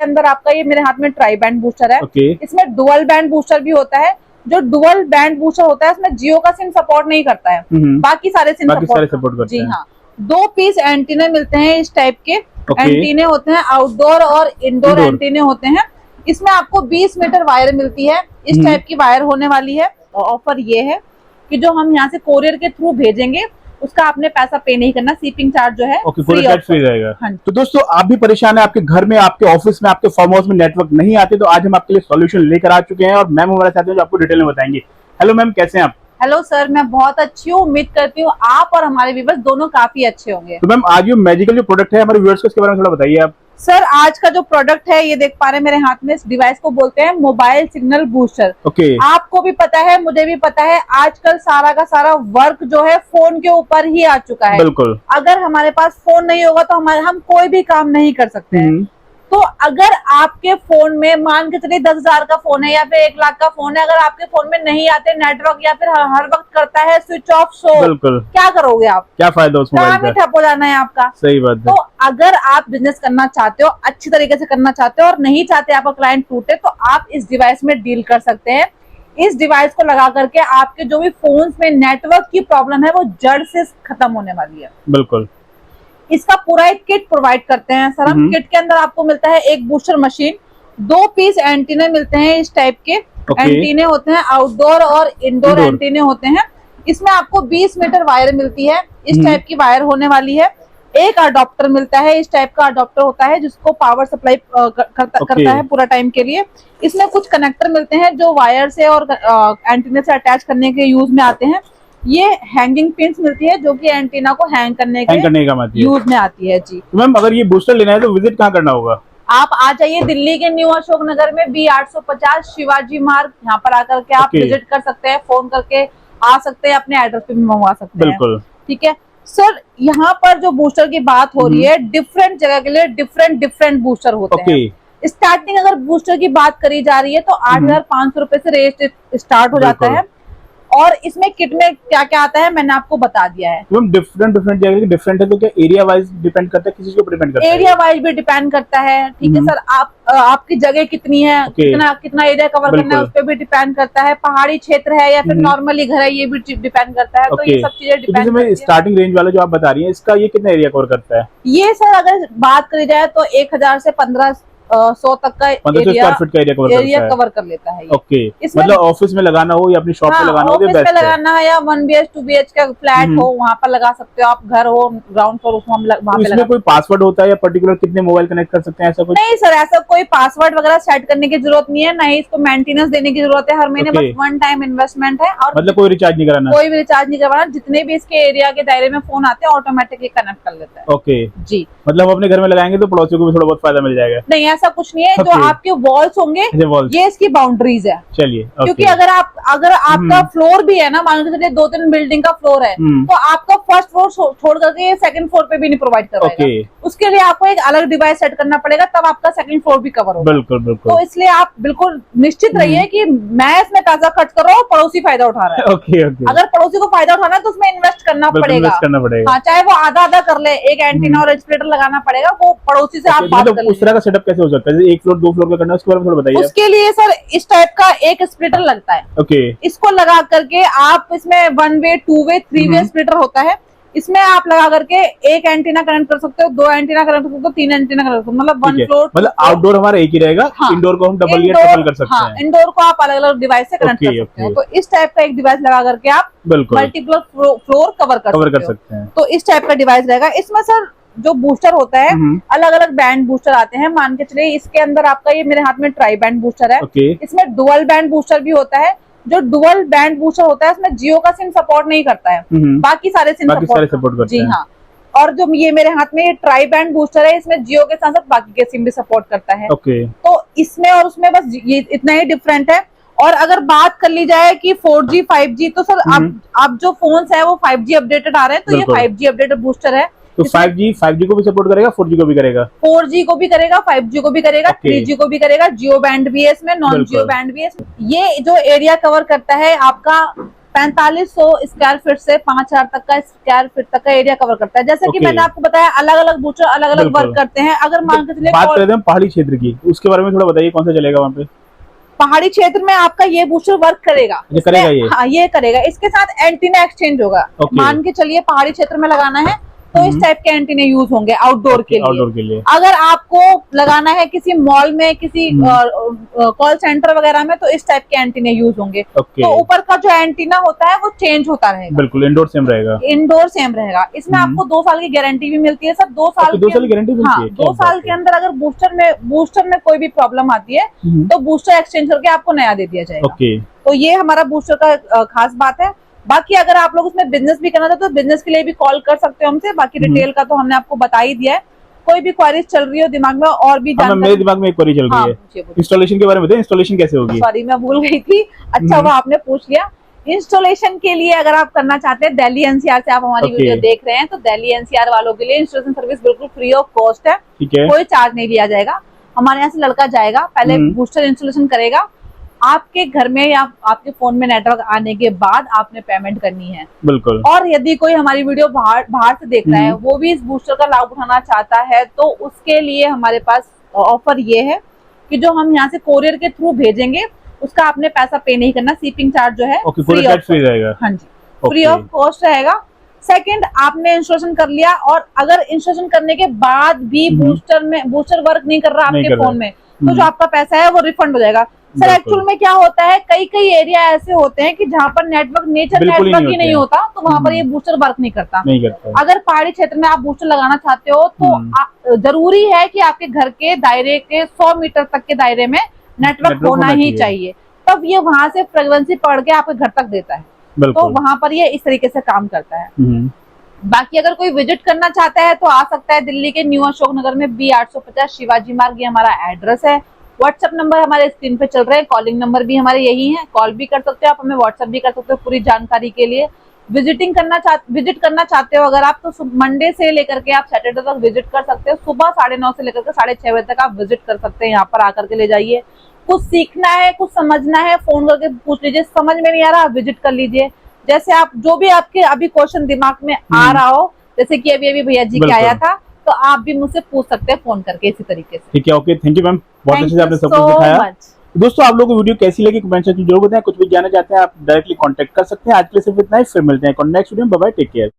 अंदर आपका ये मेरे हाथ में ट्राई बैंड बूस्टर है। इसमें डुअल बैंड बूस्टर भी होता है। जो डुअल बैंड बूस्टर होता है उसमें जियो का सिम सपोर्ट नहीं करता है, बाकी सारे सिम सपोर्ट करते हैं। जी हाँ, 2 पीस एंटीने मिलते हैं इस टाइप के। एंटीने होते हैं आउटडोर और इंडोर एंटीने होते हैं। इसमें आपको 20 मीटर वायर मिलती है, इस टाइप की वायर होने वाली है। ऑफर ये है कि जो हम यहाँ से कोरियर के थ्रू भेजेंगे उसका आपने पैसा पे नहीं करना, शिपिंग चार्ज जो है फ्री रहेगा। हाँ। तो दोस्तों आप भी परेशान है, आपके घर में, आपके ऑफिस में, आपके फार्म हाउस में नेटवर्क नहीं आते, तो आज हम आपके लिए सॉल्यूशन लेकर आ चुके हैं और मैम हमारे साथ हैं जो आपको डिटेल में बताएंगे। हेलो मैम, कैसे हैं आप? हेलो सर, मैं बहुत अच्छी हूँ। उम्मीद करती हूँ आप और हमारे व्यूअर्स दोनों काफी अच्छे होंगे। तो मैम आज ये मैजिकल जो प्रोडक्ट है हमारे व्यूअर्स को, इसके बारे में थोड़ा बताइए आप। सर आज का जो प्रोडक्ट है ये देख पा रहे हैं मेरे हाथ में, इस डिवाइस को बोलते हैं मोबाइल सिग्नल बूस्टर। आपको भी पता है, मुझे भी पता है, आजकल सारा का सारा वर्क जो है फोन के ऊपर ही आ चुका है। बिल्कुल। अगर हमारे पास फोन नहीं होगा तो हम कोई भी काम नहीं कर सकते हैं। तो अगर आपके फोन में मान के चलिए 10,000 का फोन है या फिर 1 लाख का फोन है, अगर आपके फोन में नहीं आते नेटवर्क या फिर हर वक्त करता है स्विच ऑफ शो, क्या करोगे आप? क्या फायदा उस मोबाइल का? काम ही ठप हो जाना है आपका। सही बात है। तो अगर आप बिजनेस करना चाहते हो, अच्छी तरीके से करना चाहते हो और नहीं चाहते आपका क्लाइंट टूटे, तो आप इस डिवाइस में डील कर सकते हैं। इस डिवाइस को लगा करके आपके जो भी फोन्स में नेटवर्क की प्रॉब्लम है वो जड़ से खत्म होने वाली है। बिल्कुल। इसका पूरा एक किट प्रोवाइड करते हैं सर हम। किट के अंदर आपको मिलता है एक बूस्टर मशीन, 2 पीस एंटीने मिलते हैं इस टाइप के। एंटीने होते हैं आउटडोर और इंडोर एंटीने होते हैं। इसमें आपको 20 मीटर वायर मिलती है, इस टाइप की वायर होने वाली है। एक अडॉप्टर मिलता है, इस टाइप का अडॉप्टर होता है जिसको पावर सप्लाई करता है पूरा टाइम के लिए। इसमें कुछ कनेक्टर मिलते हैं जो वायर से और एंटीने से अटैच करने के यूज में आते हैं। ये हैंगिंग पिन्स मिलती है जो कि एंटीना को हैंग करने के यूज में आती है। जी मैम, अगर ये बूस्टर लेना है तो विजिट कहाँ करना होगा? आप आ जाइए दिल्ली के न्यू अशोक नगर में B850 शिवाजी मार्ग, यहाँ पर आकर के आप विजिट कर सकते हैं। फोन करके आ सकते हैं, अपने एड्रेस पे भी मंगवा सकते हैं। बिल्कुल ठीक है सर। यहाँ पर जो बूस्टर की बात हो रही है, डिफरेंट जगह के लिए डिफरेंट बूस्टर होते हैं। स्टार्टिंग अगर बूस्टर की बात करी जा रही है तो 8,500 रुपए से रेट स्टार्ट हो जाता है। और इसमें किट में क्या क्या आता है मैंने आपको बता दिया है। डिफरेंट जगह डिफरेंट है, तो क्या एरिया वाइज डिपेंड करता है? किसी के ऊपर डिपेंड करता है? एरिया वाइज भी डिपेंड करता है। ठीक है सर, आपकी जगह कितनी है, कितना एरिया कवर करना है, उस पर भी डिपेंड करता है। पहाड़ी क्षेत्र है या फिर नॉर्मली घर है, ये भी डिपेंड करता है। तो ये सब चीजें डिपेंड करती है। स्टार्टिंग रेंज वाला जो आप बता रही है, इसका ये कितना एरिया कवर करता है? ये सर अगर बात करी जाए तो 1,000 से 1,500 तक का एरिया कवर कर लेता है। मतलब ऑफिस में लगाना हो या अपनी शॉप पे लगाना हो, ऑफिस में लगाना है या 1 BH 2 BH का फ्लैट हो वहाँ पर लगा सकते हो आप। घर हो ग्राउंड फ्लोर वहाँ पे इसमें कोई पासवर्ड होता है या पर्टिकुलर कितने मोबाइल कनेक्ट कर सकते हैं, ऐसा कुछ? नहीं सर, ऐसा कोई पासवर्ड वगैरह सेट करने की जरूरत नहीं है, ना ही इसको मेंटेनेंस देने की जरूरत है। हर महीने बस 1 टाइम इन्वेस्टमेंट है और मतलब कोई रिचार्ज नहीं कराना? कोई भी रिचार्ज नहीं करवाना। जितने भी इसके एरिया के दायरे में फोन आते हैं ऑटोमेटिकली कनेक्ट कर लेता है। ओके जी, मतलब अपने घर में लगाएंगे तो पड़ोसियों को भी थोड़ा बहुत फायदा मिल जाएगा? नहीं, ऐसा कुछ नहीं है। जो आपके वॉल्स होंगे ये इसकी बाउंड्रीज है। चलिए, क्योंकि अगर आपका फ्लोर भी है ना, मान लो चलिए 2-3 बिल्डिंग का फ्लोर है, तो आपका फर्स्ट फ्लोर छोड़ करके सेकंड फ्लोर पे भी नहीं प्रोवाइड करवाएगा। उसके लिए आपको एक अलग डिवाइस सेट करना पड़ेगा, तब आपका सेकंड फ्लोर भी कवर होगा। बिल्कुल बिल्कुल। तो इसलिए आप बिल्कुल निश्चित रहिए कि मैं इसमें पैसा खर्च कर रहा हूँ, पड़ोसी फायदा उठा रहा है। अगर पड़ोसी को फायदा उठाना है तो उसमें इन्वेस्ट करना पड़ेगा। हाँ, चाहे वो आधा कर ले, एक एंटीना और स्प्लिटर लगाना पड़ेगा, वो पड़ोसी से आप बात कर उस तरह का सेटअप कैसे हो सकता है? 1 फ्लोर 2 फ्लोर का करना है, उसके बारे में थोड़ा बताइए। उसके लिए सर इस टाइप का एक स्प्लिटर लगता है। इसको लगा करके आप इसमें 1 वे 2 वे 3 वे स्प्लिटर होता है। इसमें आप लगा करके एक एंटीना कनेक्ट कर सकते हो, 2 एंटीना कनेक्ट कर सकते हो, 3 एंटीना कनेक्ट कर सकते हो। मतलब 1 फ्लोर, मतलब आउटडोर हमारा एक ही रहेगा। इंडोर को हम डबल या ट्रिपल कर सकते हैं। इंडोर को आप अलग अलग डिवाइस से कनेक्ट कर सकते हो। तो इस टाइप का एक डिवाइस लगा करके आप मल्टीपल फ्लोर कवर कर सकते हैं। तो इस टाइप का डिवाइस रहेगा। इसमें सर जो बूस्टर होता है, अलग अलग बैंड बूस्टर आते हैं। मान के चलिए इसके अंदर आपका ये मेरे हाथ में ट्राई बैंड बूस्टर है। इसमें डुअल बैंड बूस्टर भी होता है। जो डुअल बैंड बूस्टर होता है उसमें जियो का सिम सपोर्ट नहीं करता है, बाकी सारे सिम सपोर्ट करते हैं। जी हाँ। और जो ये मेरे हाथ में ये ट्राई बैंड बूस्टर है, इसमें जियो के साथ साथ बाकी के सिम भी सपोर्ट करता है। तो इसमें और उसमें बस ये इतना ही डिफरेंट है। और अगर बात कर ली जाए कि 4G 5G, तो सर अब जो फोन्स है वो 5G अपडेटेड आ रहे हैं, तो ये 5G अपडेटेड बूस्टर है। तो 5G को भी सपोर्ट करेगा, 4G को भी करेगा? 4G को भी करेगा, 5G को भी करेगा, 3G को भी करेगा। जियो बैंड भी है इसमें, नॉन जियो बैंड भी है। ये जो एरिया कवर करता है आपका 4500 स्क्वायर फीट से 5000 तक का स्क्वायर फीट तक का एरिया कवर करता है। जैसे कि मैंने आपको बताया अलग अलग बूस्टर अलग अलग वर्क करते हैं। अगर मान के चलिए बात करते हैं पहाड़ी क्षेत्र की, उसके बारे में थोड़ा बताइए, कौन सा चलेगा वहाँ पे? पहाड़ी क्षेत्र में आपका ये बूस्टर वर्क करेगा। ये करेगा ये? हाँ, ये करेगा। इसके साथ एंटीना एक्सचेंज होगा। मान के चलिए पहाड़ी क्षेत्र में लगाना है तो इस टाइप के एंटीने यूज होंगे आउटडोर के लिए। अगर आपको लगाना है किसी मॉल में, किसी कॉल सेंटर वगैरह में, तो इस टाइप के एंटीने यूज होंगे। तो ऊपर का जो एंटीना होता है वो चेंज होता रहेगा। बिल्कुल इंडोर सेम रहेगा। इंडोर सेम रहेगा। इसमें आपको 2 साल की गारंटी भी मिलती है सर। 2 साल की गारंटी मिलती है। 2 साल के अंदर अगर बूस्टर में कोई भी प्रॉब्लम आती है तो बूस्टर एक्सचेंज करके आपको नया दे दिया जाएगा। तो ये हमारा बूस्टर का खास बात है। बाकी अगर आप लोग उसमें बिजनेस भी करना चाहते हो तो बिजनेस के लिए भी कॉल कर सकते हो हमसे। बाकी डिटेल का तो हमने आपको बता ही दिया है। कोई भी क्वेरीज चल रही हो दिमाग में और भी मेरे दिमाग में एक क्वेरी चल रही है, इंस्टॉलेशन के बारे में बताइए, इंस्टॉलेशन कैसे होगी? सॉरी मैं भूल गई थी। अच्छा वो आपने पूछ लिया। इंस्टॉलेशन के लिए अगर आप करना चाहते हैं, दिल्ली एनसीआर से आप हमारी वीडियो देख रहे हैं, तो दिल्ली एनसीआर वालों के लिए इंस्टॉलेशन सर्विस बिल्कुल फ्री ऑफ कॉस्ट है। कोई चार्ज नहीं लिया जाएगा। हमारे यहाँ से लड़का जाएगा, पहले बूस्टर इंस्टॉलेशन करेगा। आपके घर में या आपके फोन में नेटवर्क आने के बाद आपने पेमेंट करनी है। बिल्कुल। और यदि कोई हमारी वीडियो बाहर से देख रहा है, वो भी इस बूस्टर का लाभ उठाना चाहता है, तो उसके लिए हमारे पास ऑफर ये है कि जो हम यहाँ से कोरियर के थ्रू भेजेंगे उसका आपने पैसा पे नहीं करना। शिपिंग चार्ज जो है फ्री रहेगा। हाँ जी, फ्री ऑफ कॉस्ट रहेगा। सेकंड, आपने इंस्टॉलेशन कर लिया और अगर इंस्टॉलेशन करने के बाद भी बूस्टर वर्क नहीं कर रहा आपके फोन में, तो जो आपका पैसा है वो रिफंड हो जाएगा। सर एक्चुअल में क्या होता है, कई एरिया ऐसे होते हैं कि जहाँ पर नेटवर्क ही नहीं होता, तो वहाँ पर ये बूस्टर वर्क नहीं करता। अगर पहाड़ी क्षेत्र में आप बूस्टर लगाना चाहते हो तो जरूरी है कि आपके घर के दायरे के 100 मीटर तक के दायरे में नेटवर्क होना ही चाहिए। तब ये वहां से फ्रीक्वेंसी पकड़ के आपके घर तक देता है। तो वहां पर ये इस तरीके से काम करता है। बाकी अगर कोई विजिट करना चाहता है तो आ सकता है। दिल्ली के न्यू अशोक नगर में B850 शिवाजी मार्ग, ये हमारा एड्रेस है। व्हाट्सएप नंबर हमारे स्क्रीन पे चल रहे हैं, कॉलिंग नंबर भी हमारे यही है। कॉल भी कर सकते हो आप हमें, व्हाट्सएप भी कर सकते हो पूरी जानकारी के लिए। विजिट करना चाहते हो अगर आप, तो मंडे से लेकर के आप सैटरडे तक विजिट कर सकते हो। सुबह 9:30 से लेकर के 6:30 बजे तक आप विजिट कर सकते हैं। यहाँ पर आकर के ले जाइए। कुछ सीखना है, कुछ समझना है, फोन करके पूछ लीजिए। समझ में नहीं आ रहा, आप विजिट कर लीजिए। जैसे आप जो भी आपके अभी क्वेश्चन दिमाग में आ रहा हो, जैसे कि अभी भैया जी के आया था, तो आप भी मुझसे पूछ सकते हैं फोन करके इसी तरीके से। ठीक है, ओके, थैंक यू मैम, बहुत अच्छे से आपने सब कुछ दिखाया। दोस्तों आप लोगों को वीडियो कैसी लगी कमेंट सेक्शन में जरूर बताएं। कुछ भी जानना चाहते हैं आप डायरेक्टली कांटेक्ट कर सकते हैं। आज के लिए सिर्फ इतना ही, फिर मिलते हैं नेक्स्ट वीडियो में। Bye bye, take care.